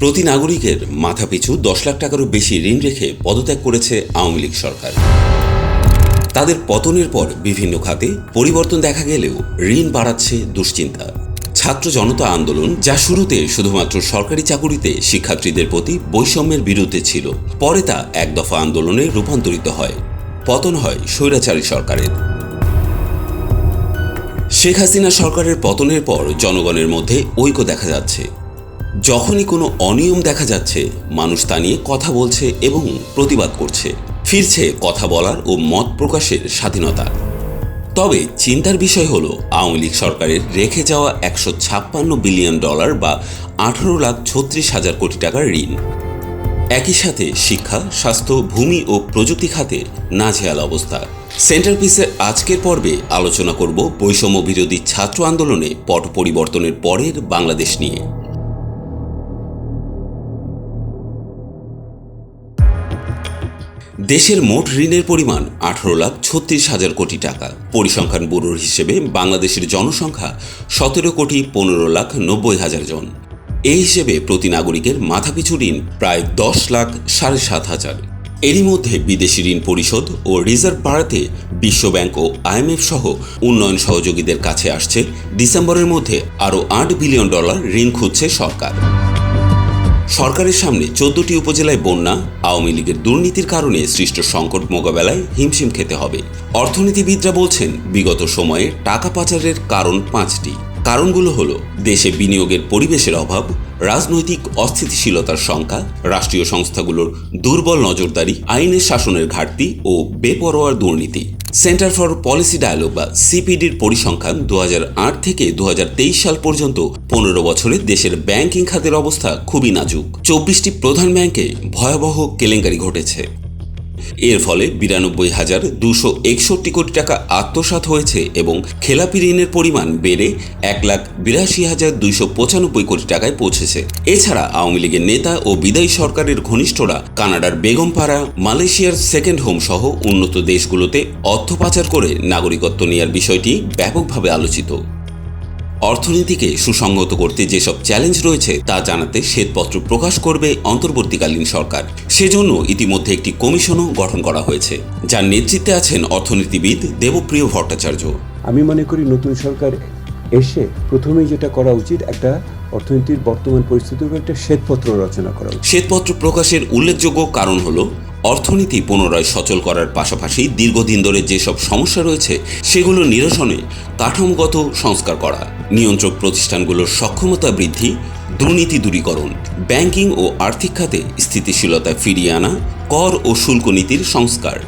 প্রতি নাগরিকের মাথাপিছু 10 লাখ টাকারও বেশি ঋণ রেখে পদত্যাগ করেছে আওয়ামী লীগ সরকার। তাদের পতনের পর বিভিন্ন খাতে পরিবর্তন দেখা গেলেও ঋণ বাড়াচ্ছে দুশ্চিন্তা। ছাত্র জনতা আন্দোলন, যা শুরুতে শুধুমাত্র সরকারি চাকুরিতে শিক্ষার্থীদের প্রতি বৈষম্যের বিরুদ্ধে ছিল, পরে তা এক দফা আন্দোলনে রূপান্তরিত হয়। পতন হয় স্বৈরাচারী সরকারের। শেখ হাসিনা সরকারের পতনের পর জনগণের মধ্যে ঐক্য দেখা যাচ্ছে। যখনই কোনো অনিয়ম দেখা যাচ্ছে, মানুষ তা নিয়ে কথা বলছে এবং প্রতিবাদ করছে। ফিরছে কথা বলার ও মত প্রকাশের স্বাধীনতা। তবে চিন্তার বিষয় হলো, আওয়ামী লীগ সরকারের রেখে যাওয়া $156 বিলিয়ন বা 18,36,000 কোটি টাকার ঋণ। একই সাথে শিক্ষা, স্বাস্থ্য, ভূমি ও প্রযুক্তি খাতে নাজেহাল অবস্থা। সেন্টার পিসের আজকের পর্বে আলোচনা করব বৈষম্য বিরোধী ছাত্র আন্দোলনে পট পরিবর্তনের পরের বাংলাদেশ নিয়ে। দেশের মোট ঋণের পরিমাণ 18,36,000 কোটি টাকা। পরিসংখ্যান ব্যুরোর হিসেবে বাংলাদেশের জনসংখ্যা 17,15,90,000 জন। এই হিসেবে প্রতি নাগরিকের মাথাপিছু ঋণ প্রায় 10,07,500। এরই মধ্যে বিদেশি ঋণ পরিশোধ ও রিজার্ভ বাড়াতে বিশ্বব্যাংক ও IMF সহ উন্নয়ন সহযোগীদের কাছে আসছে ডিসেম্বরের মধ্যে আরও $8 বিলিয়ন ঋণ খুঁজছে সরকার। সরকারের সামনে 14টি উপজেলায় বন্যা, আওয়ামী লীগের দুর্নীতির কারণে সৃষ্ট সংকট মোকাবেলায় হিমশিম খেতে হবে। অর্থনীতিবিদরা বলছেন, বিগত সময়ে টাকা পাচারের কারণ 5টি। কারণগুলো হলো দেশে বিনিয়োগের পরিবেশের অভাব, রাজনৈতিক অস্থিতিশীলতার সংখ্যা, রাষ্ট্রীয় সংস্থাগুলোর দুর্বল নজরদারি, আইনের শাসনের ঘাটতি ও বেপরোয়ার দুর্নীতি। সেন্টার ফর পলিসি ডায়ালগ বা সিপিডির পরিসংখ্যান 2008 থেকে 2023 সাল পর্যন্ত 15 বছরে দেশের ব্যাংকিং খাতের অবস্থা খুবই নাজুক। 24টি প্রধান ব্যাংকে ভয়াবহ কেলেঙ্কারি ঘটেছে। এর ফলে 92,261 কোটি টাকা আত্মসাৎ হয়েছে এবং খেলাপি ঋণের পরিমাণ বেড়ে 1,82,295 কোটি টাকায় পৌঁছেছে। এছাড়া আওয়ামী লীগের নেতা ও বিদায়ী সরকারের ঘনিষ্ঠরা কানাডার বেগমপাড়া, মালয়েশিয়ার সেকেন্ড হোম সহ উন্নত দেশগুলোতে অর্থ পাচার করে নাগরিকত্ব নেওয়ার বিষয়টি ব্যাপকভাবে আলোচিত। অর্থনীতিকে সুসংহত করতে যেসব চ্যালেঞ্জ রয়েছে তা জানাতে শ্বেতপত্র প্রকাশ করবে অন্তর্বর্তীকালীন সরকার। সেজন্য ইতিমধ্যে একটি কমিশনও গঠন করা হয়েছে, যার নেতৃত্বে আছেন অর্থনীতিবিদ দেবপ্রিয় ভট্টাচার্য। আমি মনে করি নতুন সরকার এসে প্রথমেই যেটা করা উচিত, একটা অর্থনীতির বর্তমান পরিস্থিতির উপর একটা শ্বেতপত্র রচনা করা উচিত। শ্বেতপত্র প্রকাশের উল্লেখযোগ্য কারণ হলো, অর্থনীতি পুনরায় সচল করার পাশাপাশি দীর্ঘদিন ধরে যেসব সমস্যা রয়েছে সেগুলো নিরসনে কাঠামোগত সংস্কার করা, নিয়ন্ত্রক প্রতিষ্ঠানগুলোর সক্ষমতা বৃদ্ধি, দুর্নীতি দূরীকরণ, ব্যাংকিং ও আর্থিক খাতে স্থিতিশীলতা ফিরিয়ে আনা, কর ও শুল্ক নীতির সংস্কার,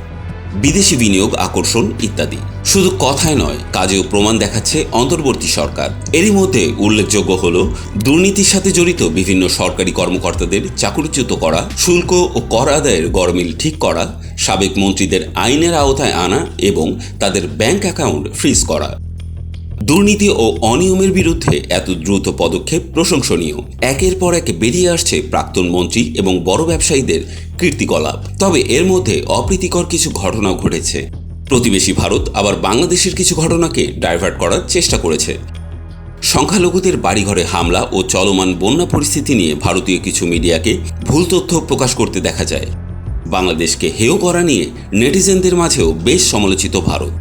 বিদেশি বিনিয়োগ আকর্ষণ ইত্যাদি। শুধু কথায় নয়, কাজেও প্রমাণ দেখাচ্ছে অন্তর্বর্তী সরকার। এরই মধ্যে উল্লেখযোগ্য হল, দুর্নীতির সাথে জড়িত বিভিন্ন সরকারি কর্মকর্তাদের চাকরিচ্যুত করা, শুল্ক ও কর আদায়ের গরমিল ঠিক করা, সাবেক মন্ত্রীদের আইনের আওতায় আনা এবং তাদের ব্যাংক অ্যাকাউন্ট ফ্রিজ করা। দুর্নীতি ও অনিয়মের বিরুদ্ধে এত দ্রুত পদক্ষেপ প্রশংসনীয়। একের পর এক বেরিয়ে আসছে প্রাক্তন মন্ত্রী এবং বড় ব্যবসায়ীদের কীর্তিকলাপ। তবে এর মধ্যে অপ্রীতিকর কিছু ঘটনাও ঘটেছে। প্রতিবেশী ভারত আবার বাংলাদেশের কিছু ঘটনাকে ডাইভার্ট করার চেষ্টা করেছে। সংখ্যালঘুদের বাড়িঘরে হামলা ও চলমান বন্যা পরিস্থিতি নিয়ে ভারতীয় কিছু মিডিয়াকে ভুল তথ্য প্রকাশ করতে দেখা যায়। বাংলাদেশকে হেয় করা নিয়ে নেটিজেনদের মাঝেও বেশ সমালোচিত ভারত।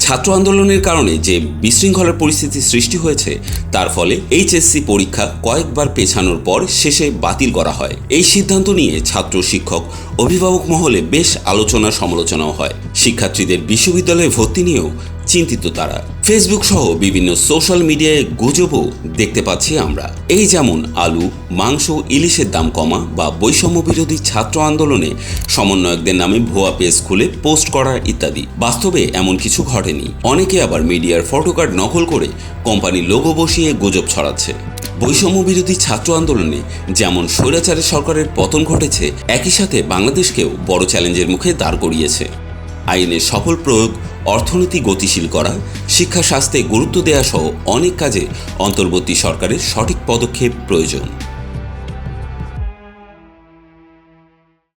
ছাত্র আন্দোলনের কারণে যে বিশৃঙ্খলার পরিস্থিতি সৃষ্টি হয়েছে, তার ফলে HSC পরীক্ষা কয়েকবার পেছানোর পর শেষে বাতিল করা হয়। এই সিদ্ধান্ত নিয়ে ছাত্র, শিক্ষক, অভিভাবক মহলে বেশ আলোচনা সমালোচনাও হয়। শিক্ষার্থীদের বিশ্ববিদ্যালয়ে ভর্তি নিয়েও চিন্তিত তারা। ফেসবুক সহ বিভিন্ন সোশ্যাল মিডিয়ায় গুজবও দেখতে পাচ্ছি আমরা। এই যেমন আলু, মাংস, ইলিশের দাম কমা বা বৈষম্য বিরোধী ছাত্র আন্দোলনে সমন্বয়কদের নামে ভুয়া পেজ খুলে পোস্ট করা ইত্যাদি। বাস্তবে এমন কিছু ঘটেনি। অনেকে আবার মিডিয়ার ফটোকার্ড নকল করে কোম্পানির লোগো বসিয়ে গুজব ছড়াচ্ছে। বৈষম্য বিরোধী ছাত্র আন্দোলনে যেমন স্বৈরাচারের সরকারের পতন ঘটেছে, একই সাথে বাংলাদেশকেও বড় চ্যালেঞ্জের মুখে দাঁড় করিয়েছে। আইনের সফল প্রয়োগ, অর্থনীতি গতিশীল করা, শিক্ষা, স্বাস্থ্যে গুরুত্ব দেওয়া সহ অনেক কাজে অন্তর্বর্তী সরকারের সঠিক পদক্ষেপ প্রয়োজন।